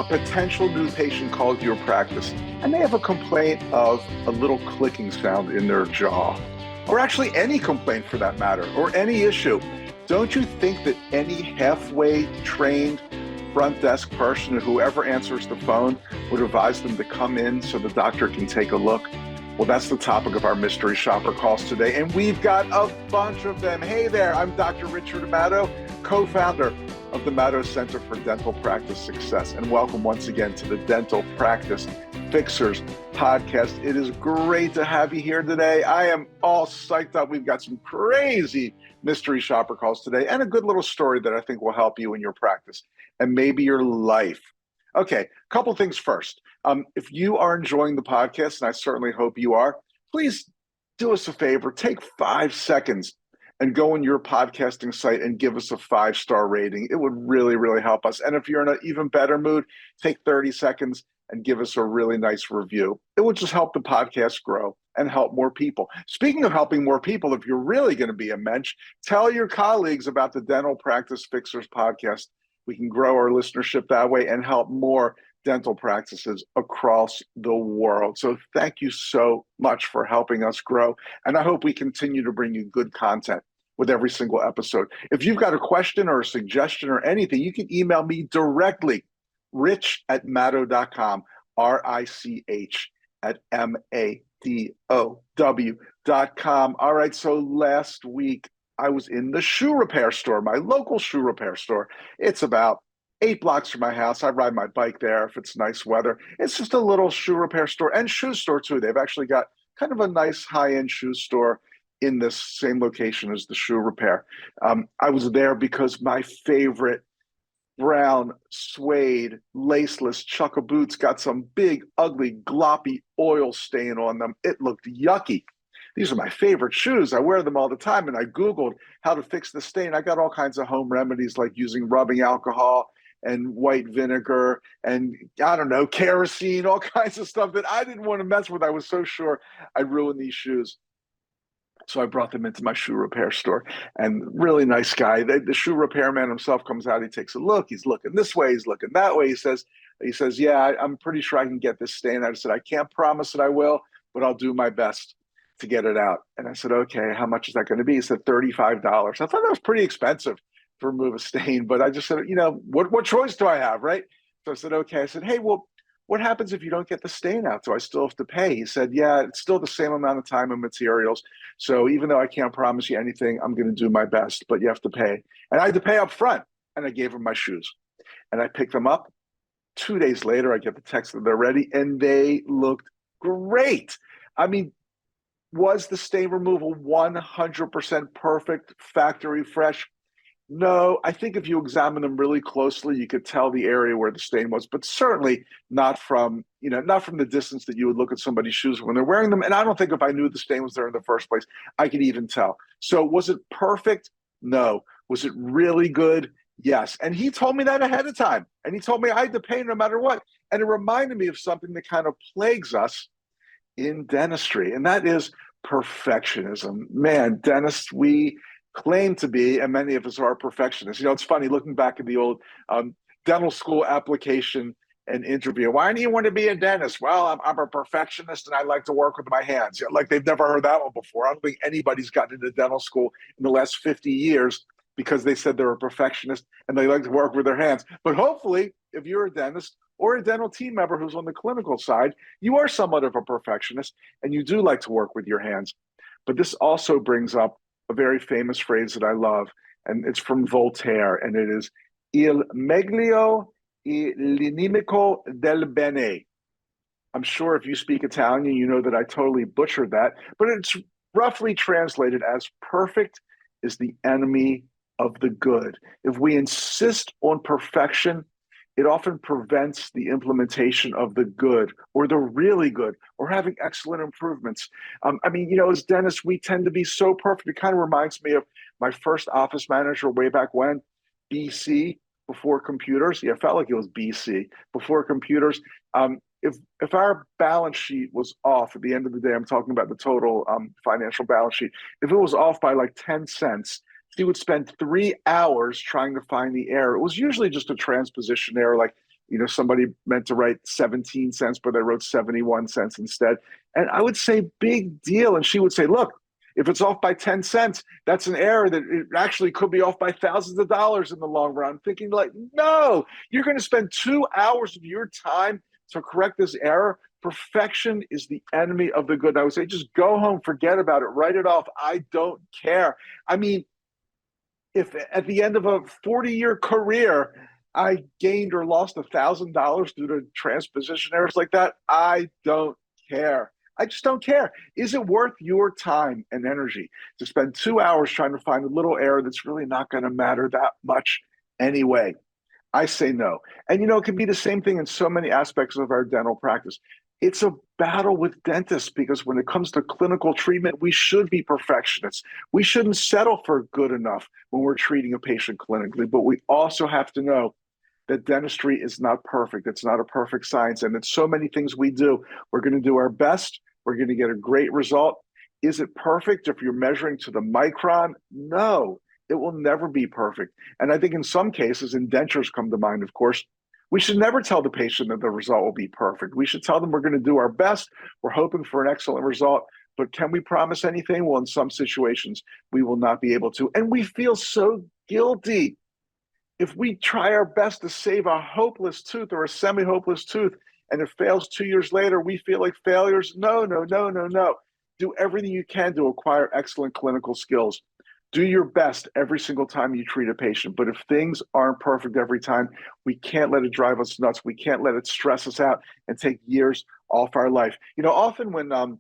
potential new patient calls your practice and they have a complaint of a little clicking sound in their jaw, or actually any complaint for that matter, or any issue, don't you think that any halfway trained front desk person, whoever answers the phone, would advise them to come in so the doctor can take a look? Well, that's the topic of our mystery shopper calls today, and we've got a bunch of them. Hey there, I'm Dr. Richard Madow, co-founder of the Madow Center for Dental Practice Success, and welcome once again to the Dental Practice Fixers podcast. It is great to have you here today. I am all psyched up. We've got some crazy mystery shopper calls today and a good little story that I think will help you in your practice and maybe your life. Okay, a couple things first. If you are enjoying the podcast, and I certainly hope you are, please do us a favor. Take 5 seconds and go on your podcasting site and give us a 5-star rating. It would really, really help us. And if you're in an even better mood, take 30 seconds and give us a really nice review. It will just help the podcast grow and help more people. Speaking of helping more people, if you're really going to be a mensch, tell your colleagues about the Dental Practice Fixers podcast. We can grow our listenership that way and help more dental practices across the world. So thank you so much for helping us grow. And I hope we continue to bring you good content with every single episode. If you've got a question or a suggestion or anything, you can email me directly, rich@madow.com, RICH@MADOW.com. All right, so last week, I was in the shoe repair store, my local shoe repair store. It's about 8 blocks from my house. I ride my bike there if it's nice weather. It's just a little shoe repair store and shoe store too. They've actually got kind of a nice high-end shoe store in this same location as the shoe repair. I was there because my favorite brown suede laceless chukka boots got some big, ugly, gloppy oil stain on them. It looked yucky. These are my favorite shoes. I wear them all the time, and I Googled how to fix the stain. I got all kinds of home remedies like using rubbing alcohol and white vinegar and, I don't know, kerosene, all kinds of stuff that I didn't want to mess with. I was so sure I'd ruin these shoes. So I brought them into my shoe repair store, and really nice guy. The shoe repairman himself comes out. He takes a look. He's looking this way. He's looking that way. He says, yeah, I'm pretty sure I can get this stain. I said, I can't promise that I will, but I'll do my best to get it out. And I said, okay, how much is that going to be? He said, $35. I thought that was pretty expensive to remove a stain, but I just said, what choice do I have, right? So I said, okay. I said, hey, well, what happens if you don't get the stain out? Do I still have to pay? He said, yeah, it's still the same amount of time and materials. So even though I can't promise you anything, I'm going to do my best, but you have to pay. And I had to pay up front, and I gave him my shoes. And I picked them up. 2 days later, I get the text that they're ready, and they looked great. I mean, was the stain removal 100% perfect, factory fresh? No, I think if you examine them really closely, you could tell the area where the stain was, but certainly not from the distance that you would look at somebody's shoes when they're wearing them. And I don't think if I knew the stain was there in the first place, I could even tell. So was it perfect? No. Was it really good? Yes. And he told me that ahead of time. And he told me I had to pay no matter what. And it reminded me of something that kind of plagues us in dentistry, and that is perfectionism. Man, dentists, we claim to be, and many of us are perfectionists. It's funny looking back at the old dental school application and interview. Why do you want to be a dentist? Well, I'm a perfectionist and I like to work with my hands. Like they've never heard that one before. I don't think anybody's gotten into dental school in the last 50 years because they said they're a perfectionist and they like to work with their hands. But hopefully, if you're a dentist or a dental team member who's on the clinical side, you are somewhat of a perfectionist and you do like to work with your hands. But this also brings up a very famous phrase that I love, and it's from Voltaire, and it is il meglio e l'inimico del bene. I'm sure if you speak Italian, you know that I totally butchered that, but it's roughly translated as perfect is the enemy of the good. If we insist on perfection, it often prevents the implementation of the good or the really good or having excellent improvements. As dentists, we tend to be so perfect. It kind of reminds me of my first office manager way back when, BC, before computers. Yeah, it felt like it was BC, before computers. If our balance sheet was off at the end of the day, I'm talking about the total financial balance sheet, if it was off by like 10 cents, he would spend 3 hours trying to find the error. It was usually just a transposition error, like Somebody meant to write 17 cents, but they wrote 71 cents instead. And I would say, big deal. And she would say, look, if it's off by 10 cents, that's an error that it actually could be off by thousands of dollars in the long run. I'm thinking like, no, you're going to spend 2 hours of your time to correct this error. Perfection is the enemy of the good. I would say, just go home, forget about it, write it off. I don't care. I mean, if at the end of a 40-year career, I gained or lost $1,000 due to transposition errors like that, I don't care. I just don't care. Is it worth your time and energy to spend 2 hours trying to find a little error that's really not going to matter that much anyway? I say no. And it can be the same thing in so many aspects of our dental practice. It's a battle with dentists because when it comes to clinical treatment, we should be perfectionists. We shouldn't settle for good enough when we're treating a patient clinically, but we also have to know that dentistry is not perfect. It's not a perfect science. And it's so many things we do. We're going to do our best. We're going to get a great result. Is it perfect if you're measuring to the micron? No, it will never be perfect. And I think in some cases, and dentures come to mind, of course, we should never tell the patient that the result will be perfect. We should tell them we're going to do our best. We're hoping for an excellent result. But can we promise anything? Well, in some situations, we will not be able to. And we feel so guilty if we try our best to save a hopeless tooth or a semi-hopeless tooth and it fails 2 years later, we feel like failures. No, no, no, no, no. Do everything you can to acquire excellent clinical skills. Do your best every single time you treat a patient. But if things aren't perfect every time, we can't let it drive us nuts. We can't let it stress us out and take years off our life. Often when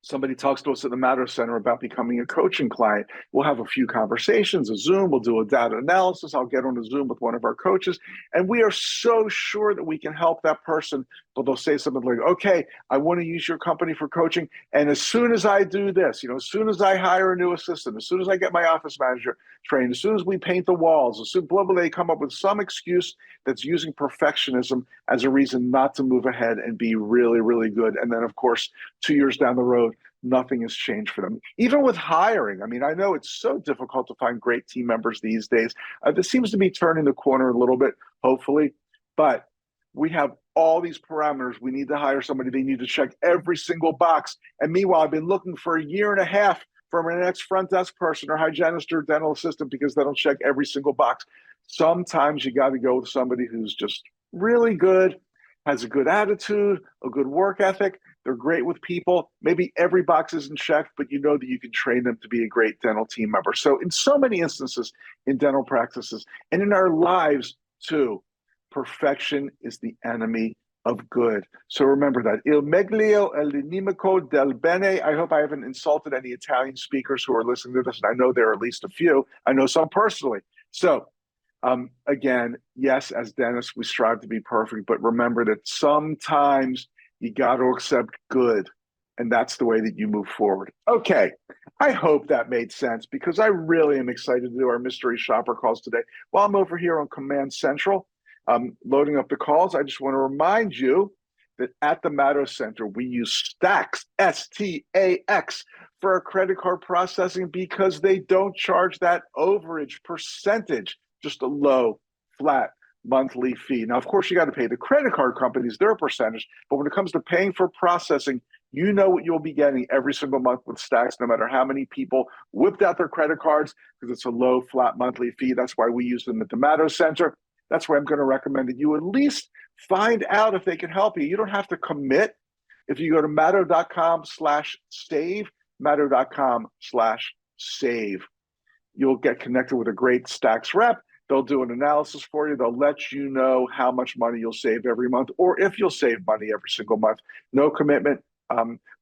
somebody talks to us at the Madow Center about becoming a coaching client, we'll have a few conversations, a Zoom, we'll do a data analysis. I'll get on a Zoom with one of our coaches, and we are so sure that we can help that person. But they'll say something like, okay, I want to use your company for coaching. And as soon as I do this, as soon as I hire a new assistant, as soon as I get my office manager trained, as soon as we paint the walls, as soon blah, blah, they come up with some excuse that's using perfectionism as a reason not to move ahead and be really, really good. And then, of course, 2 years down the road, nothing has changed for them. Even with hiring, I mean, I know it's so difficult to find great team members these days. This seems to be turning the corner a little bit, hopefully, but we have all these parameters. We need to hire somebody. They need to check every single box. And meanwhile, I've been looking for a year and a half for my next front desk person or hygienist or dental assistant because they don't check every single box. Sometimes you got to go with somebody who's just really good, has a good attitude, a good work ethic. They're great with people. Maybe every box isn't checked, but you know that you can train them to be a great dental team member. So in so many instances in dental practices and in our lives too, perfection is the enemy of good. So remember that. Il meglio è l'inimico del bene. I hope I haven't insulted any Italian speakers who are listening to this, and I know there are at least a few. I know some personally. So again, yes, as dentists, we strive to be perfect, but remember that sometimes you got to accept good, and that's the way that you move forward. Okay, I hope that made sense because I really am excited to do our mystery shopper calls today. While I'm over here on Command Central, loading up the calls, I just want to remind you that at the Madow Center, we use Stacks, S-T-A-X, for our credit card processing because they don't charge that overage percentage, just a low, flat monthly fee. Now, of course, you got to pay the credit card companies their percentage, but when it comes to paying for processing, you know what you'll be getting every single month with Stacks, no matter how many people whipped out their credit cards, because it's a low, flat monthly fee. That's why we use them at the Madow Center. That's why I'm going to recommend that you at least find out if they can help you. You don't have to commit. If you go to madow.com/save, madow.com/save, you'll get connected with a great Stacks rep. They'll do an analysis for you. They'll let you know how much money you'll save every month or if you'll save money every single month. No commitment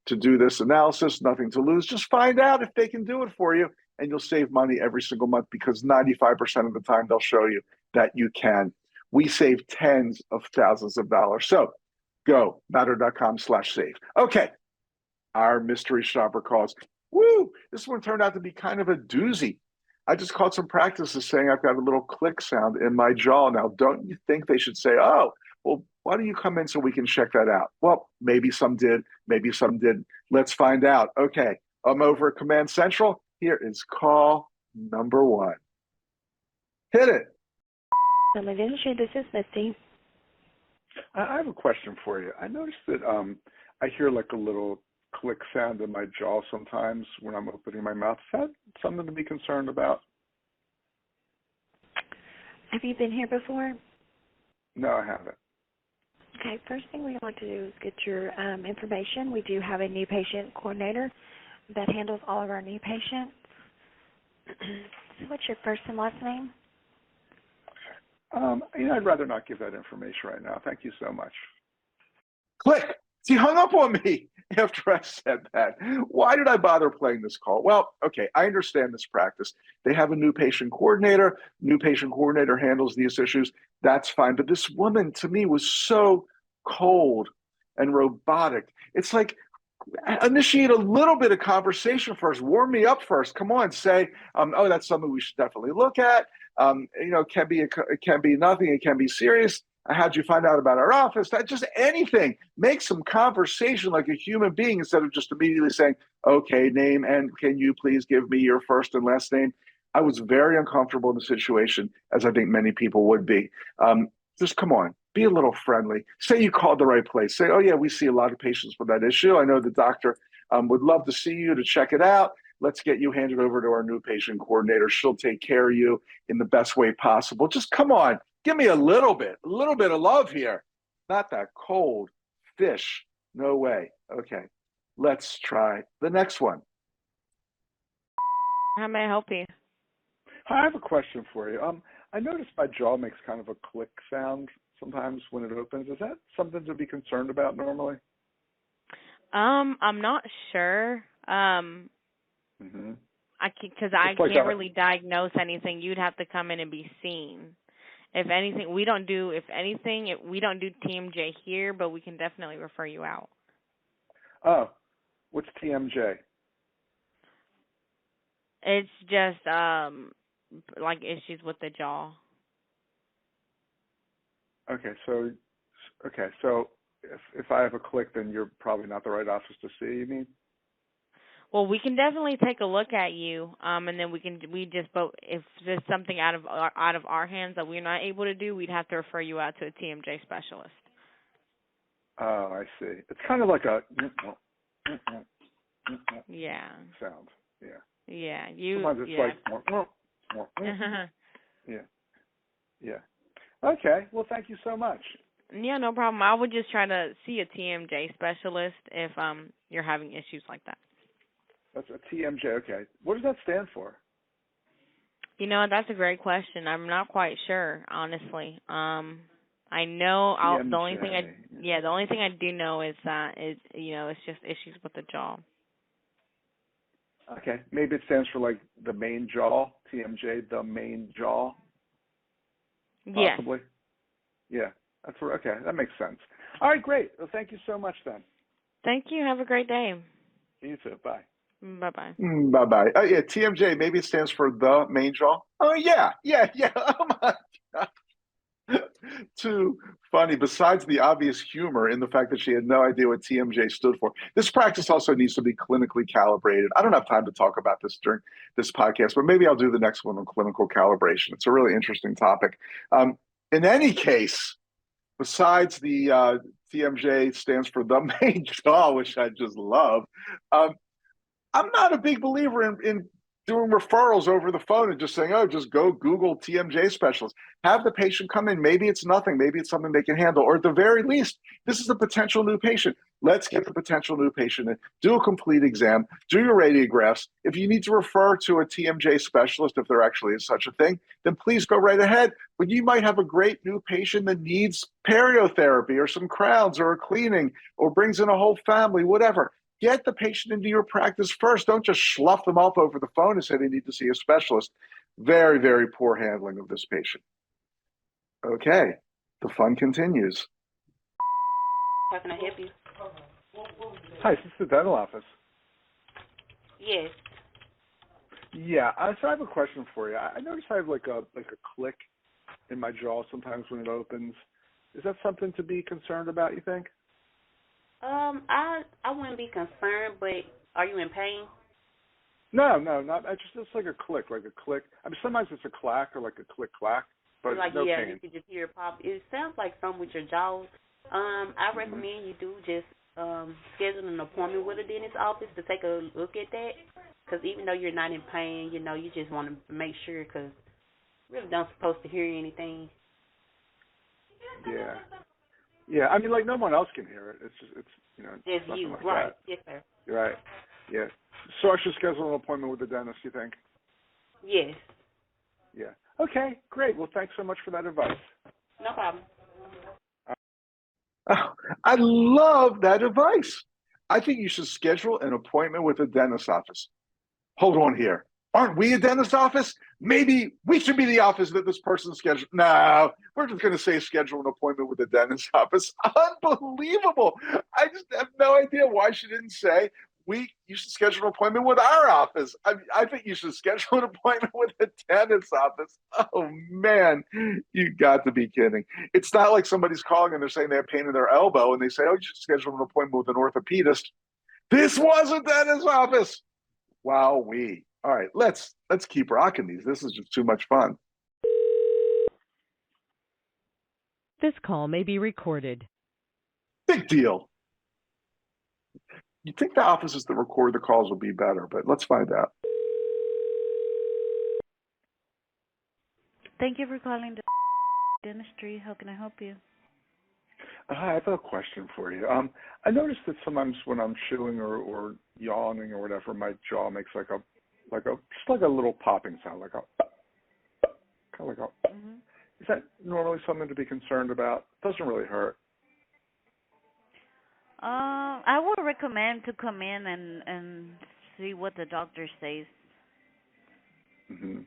to do this analysis, nothing to lose. Just find out if they can do it for you and you'll save money every single month because 95% of the time they'll show you that you can. We save tens of thousands of dollars. So go, madow.com/save. Okay, our mystery shopper calls. Woo! This one turned out to be kind of a doozy. I just caught some practices saying I've got a little click sound in my jaw. Now, don't you think they should say, oh, well, why don't you come in so we can check that out? Well, maybe some did, maybe some didn't. Let's find out. Okay, I'm over at Command Central. Here is call number one. Hit it. This is Misty. I have a question for you. I noticed that I hear like a little click sound in my jaw sometimes when I'm opening my mouth. Is that something to be concerned about? Have you been here before? No, I haven't. Okay, first thing we want to do is get your information. We do have a new patient coordinator that handles all of our new patients. So what's your first and last name? I'd rather not give that information right now. Thank you so much. Click. He hung up on me after I said that. Why did I bother playing this call? Well, okay, I understand this practice. They have a new patient coordinator. New patient coordinator handles these issues. That's fine. But this woman, to me, was so cold and robotic. It's like, initiate a little bit of conversation first. Warm me up first. Come on, say, oh, that's something we should definitely look at. It can be nothing. It can be serious. How'd you find out about our office? That just anything. Make some conversation like a human being instead of just immediately saying, okay, name, and can you please give me your first and last name? I was very uncomfortable in the situation, as I think many people would be. Just come on, be a little friendly. Say you called the right place. Say, oh, yeah, we see a lot of patients with that issue. I know the doctor would love to see you to check it out. Let's get you handed over to our new patient coordinator. She'll take care of you in the best way possible. Just come on, give me a little bit of love here. Not that cold fish. No way. Okay, let's try the next one. How may I help you? Hi, I have a question for you. I noticed my jaw makes kind of a click sound sometimes when it opens. Is that something to be concerned about normally? I'm not sure. Because I can't really diagnose anything. You'd have to come in and be seen. If anything, we don't do TMJ here, but we can definitely refer you out. Oh, what's TMJ? It's just like issues with the jaw. Okay, so if I have a click, then you're probably not the right office to see. You mean? Well, we can definitely take a look at you, and then if there's something out of our hands that we're not able to do, we'd have to refer you out to a TMJ specialist. Oh, I see. It's kind of like a yeah sound. Yeah. Yeah. Sometimes it's like yeah. Okay. Well, thank you so much. Yeah, no problem. I would just try to see a TMJ specialist if you're having issues like that. That's a TMJ. Okay. What does that stand for? That's a great question. I'm not quite sure, honestly. I know the only thing I do know is that it's just issues with the jaw. Okay. Maybe it stands for like the main jaw, TMJ, the main jaw. Possibly. Yeah. Okay. That makes sense. All right, great. Well, thank you so much then. Thank you. Have a great day. You too. Bye. Bye-bye. Bye-bye. Oh, yeah, TMJ, maybe it stands for the main jaw. Oh, yeah. Oh, my God. Too funny. Besides the obvious humor in the fact that she had no idea what TMJ stood for. This practice also needs to be clinically calibrated. I don't have time to talk about this during this podcast, but maybe I'll do the next one on clinical calibration. It's a really interesting topic. In any case, besides the TMJ stands for the main jaw, which I just love, I'm not a big believer in doing referrals over the phone and just saying, oh, just go Google TMJ specialist. Have the patient come in. Maybe it's nothing. Maybe it's something they can handle. Or at the very least, this is a potential new patient. Let's get the potential new patient in. Do a complete exam. Do your radiographs. If you need to refer to a TMJ specialist, if there actually is such a thing, then please go right ahead. But you might have a great new patient that needs periotherapy or some crowns or a cleaning or brings in a whole family, whatever. Get the patient into your practice first. Don't just slough them up over the phone and say they need to see a specialist. Very, very poor handling of this patient. Okay, the fun continues. How can I help you? Hi, is this the dental office? Yes. Yeah, so I have a question for you. I notice I have like a click in my jaw sometimes when it opens. Is that something to be concerned about, you think? I wouldn't be concerned, but are you in pain? No, not. It's like a click, I mean, sometimes it's a clack or like a click clack. but like, no yeah, pain. you could just hear it pop. It sounds like something with your jaws. I recommend you do just schedule an appointment with a dentist office to take a look at that. Because even though you're not in pain, you know, you just want to make sure because really not supposed to hear anything. Yeah. Yeah, I mean, like, no one else can hear it. It's just, it's Just nothing you, like right? that. Yes, sir. Right. Yeah. So I should schedule an appointment with the dentist, you think? Yes. Yeah. Okay, great. Well, thanks so much for that advice. No problem. Oh, I love that advice. I think you should schedule an appointment with a dentist office. Hold on here. Aren't we a dentist office? Maybe we should be the office that this person scheduled. No, we're just going to say schedule an appointment with the dentist office. Unbelievable. I just have no idea why she didn't say you should schedule an appointment with our office. I think you should schedule an appointment with the dentist office. Oh, man, you got to be kidding. It's not like somebody's calling and they're saying they have pain in their elbow and they say, oh, you should schedule an appointment with an orthopedist. This was a dentist office. Wowee. All right, let's keep rocking these. This is just too much fun. This call may be recorded. Big deal. You'd think the offices that record the calls will be better, but let's find out. Thank you for calling the dentistry. How can I help you? I have a question for you. I noticed that sometimes when I'm chewing or yawning or whatever, my jaw makes like a little popping sound, like a kind of like a. Mm-hmm. Is that normally something to be concerned about? It doesn't really hurt. I would recommend to come in and see what the doctor says. Mhm.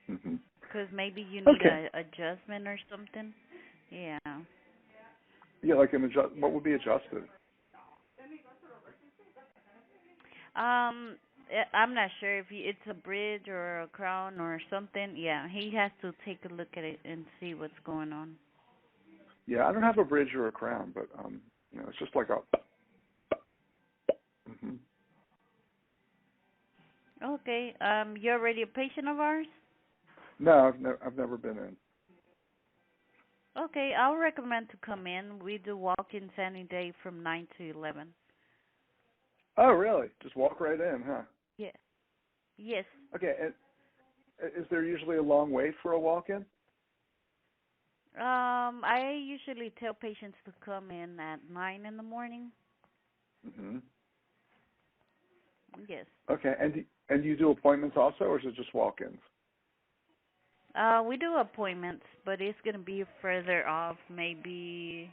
Mhm. Because maybe you need Okay. a adjustment or something. Yeah. Yeah, like what would be adjusted? I'm not sure if it's a bridge or a crown or something. Yeah, he has to take a look at it and see what's going on. Yeah, I don't have a bridge or a crown, but it's just like a. Mhm. Okay. You're already a patient of ours? No, I've never been in. Okay, I'll recommend to come in. We do walk-ins any day from 9 to 11. Oh, really? Just walk right in, huh? Yeah. Yes. Okay, and is there usually a long wait for a walk-in? I usually tell patients to come in at 9 in the morning. Mhm. Yes. Okay, and do you do appointments also, or is it just walk-ins? We do appointments, but it's going to be further off, maybe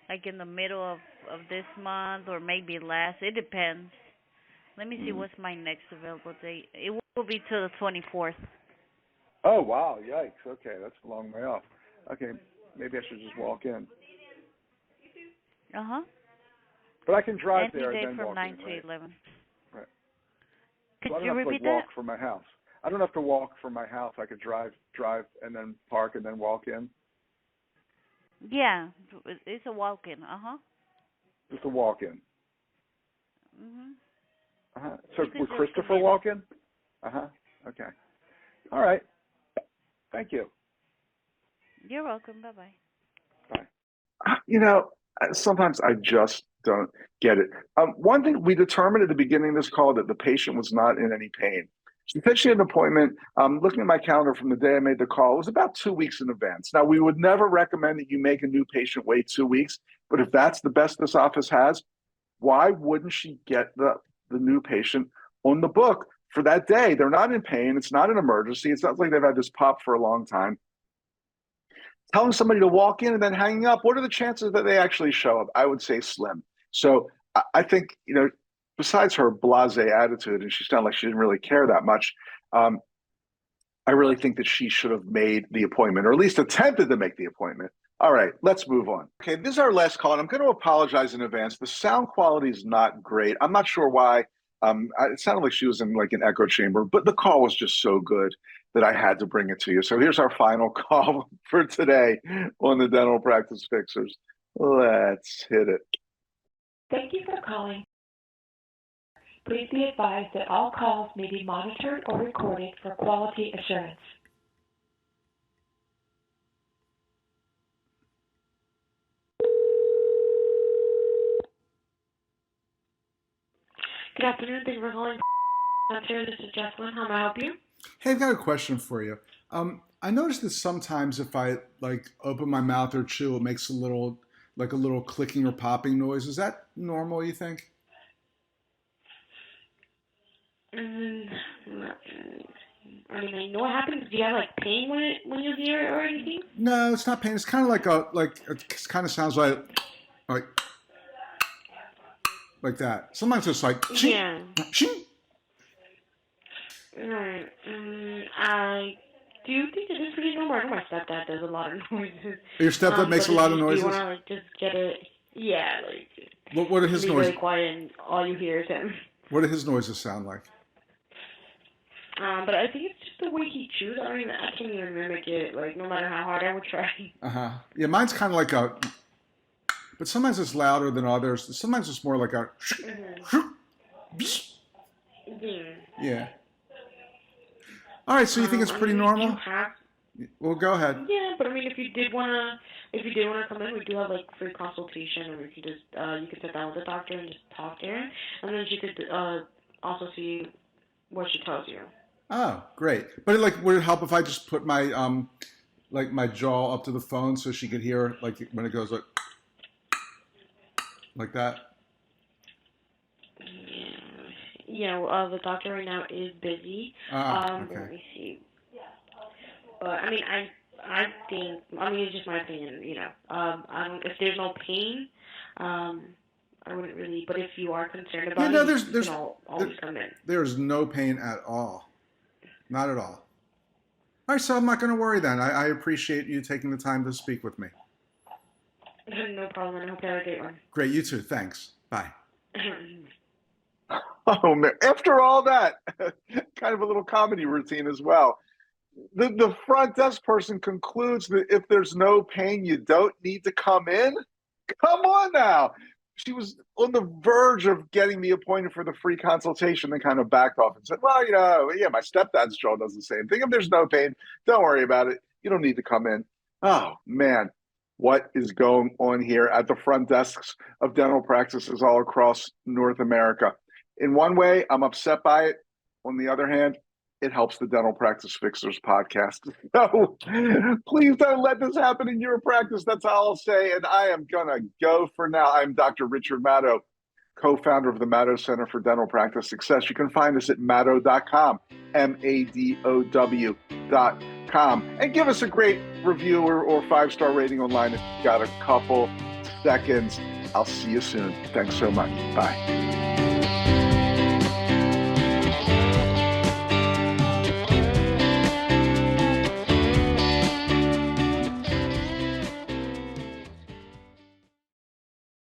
like in the middle of this month or maybe last. It depends. Let me see what's my next available date. It will be till the 24th. Oh, wow, yikes. Okay, that's a long way off. Okay, maybe I should just walk in. Uh-huh. But I can drive Any there day and then from walk 9 in, to right? 11. Right. Could So I don't you have to repeat walk that? from my house. I don't have to walk from my house. I could drive and then park and then walk in. Yeah, it's a walk-in. Uh-huh. Just a walk-in. Mhm. Uh-huh. So You could would just Christopher come in. walk in? Uh-huh. Okay. All right. Thank you. You're welcome. Bye-bye. Bye. Sometimes I just don't get it. One thing we determined at the beginning of this call that the patient was not in any pain. She said she had an appointment. Looking at my calendar from the day I made the call, it was about 2 weeks in advance. Now, we would never recommend that you make a new patient wait 2 weeks, but if that's the best this office has, why wouldn't she get the new patient on the book for that day? They're not in pain. It's not an emergency. It's not like they've had this pop for a long time. Telling somebody to walk in and then hanging up, what are the chances that they actually show up? I would say slim. So I think, besides her blasé attitude, and she sounded like she didn't really care that much, I really think that she should have made the appointment, or at least attempted to make the appointment. All right, let's move on. Okay, this is our last call, and I'm going to apologize in advance. The sound quality is not great. I'm not sure why. It sounded like she was in like an echo chamber, but the call was just so good that I had to bring it to you. So here's our final call for today on the Dental Practice Fixers. Let's hit it. Thank you for calling. Please be advised that all calls may be monitored or recorded for quality assurance. Good afternoon. Thank you for calling. This is Jesselyn. How may I help you? Hey, I've got a question for you. I noticed that sometimes if I like open my mouth or chew, it makes a little clicking or popping noise. Is that normal, you think? I mean, I know what happens. Do you have like pain when you hear it or anything? No, it's not pain. It's kind of it kind of sounds like that. Sometimes it's like shing, Yeah. shing. Right. I do think it is pretty normal. I know my stepdad does a lot of noises. Your stepdad makes a lot of Do noises? you want to like just get it? Yeah, like. What are his be noises? really quiet and all you hear is him. What do his noises sound like? But I think it's just the way he chews. I mean, I can't even mimic it. Like, no matter how hard I would try. Yeah, mine's kind of like but sometimes it's louder than others. Sometimes it's more like a. Yeah. All right, so you think it's pretty normal? Well, go ahead. Yeah, but I mean, if you did wanna come in, we do have like free consultation, and we could just you could sit down with the doctor and just talk to her, and then she could also see what she tells you. Oh, great! But would it help if I just put my my jaw up to the phone so she could hear when it goes like that? Yeah. The doctor right now is busy. Okay. Let me see. But I mean, I think it's just my opinion. I don't. If there's no pain, I wouldn't really. But if you are concerned about it, you can always come in. There's no pain at all. Not at all. All right, so I'm not going to worry then. I appreciate you taking the time to speak with me. No problem. I hope you have a great one. Great, you too. Thanks. Bye. Oh man! After all that, kind of a little comedy routine as well. The front desk person concludes that if there's no pain, you don't need to come in. Come on now. She was on the verge of getting me appointed for the free consultation, then kind of backed off and said, well, yeah, my stepdad's jaw does the same thing. If there's no pain, don't worry about it. You don't need to come in. Oh, man. What is going on here at the front desks of dental practices all across North America? In one way, I'm upset by it. On the other hand, it helps the Dental Practice Fixers podcast. So please don't let this happen in your practice. That's all I'll say. And I am going to go for now. I'm Dr. Richard Madow, co-founder of the Madow Center for Dental Practice Success. You can find us at madow.com, MADOW.com. And give us a great review or 5-star rating online if you've got a couple seconds. I'll see you soon. Thanks so much. Bye.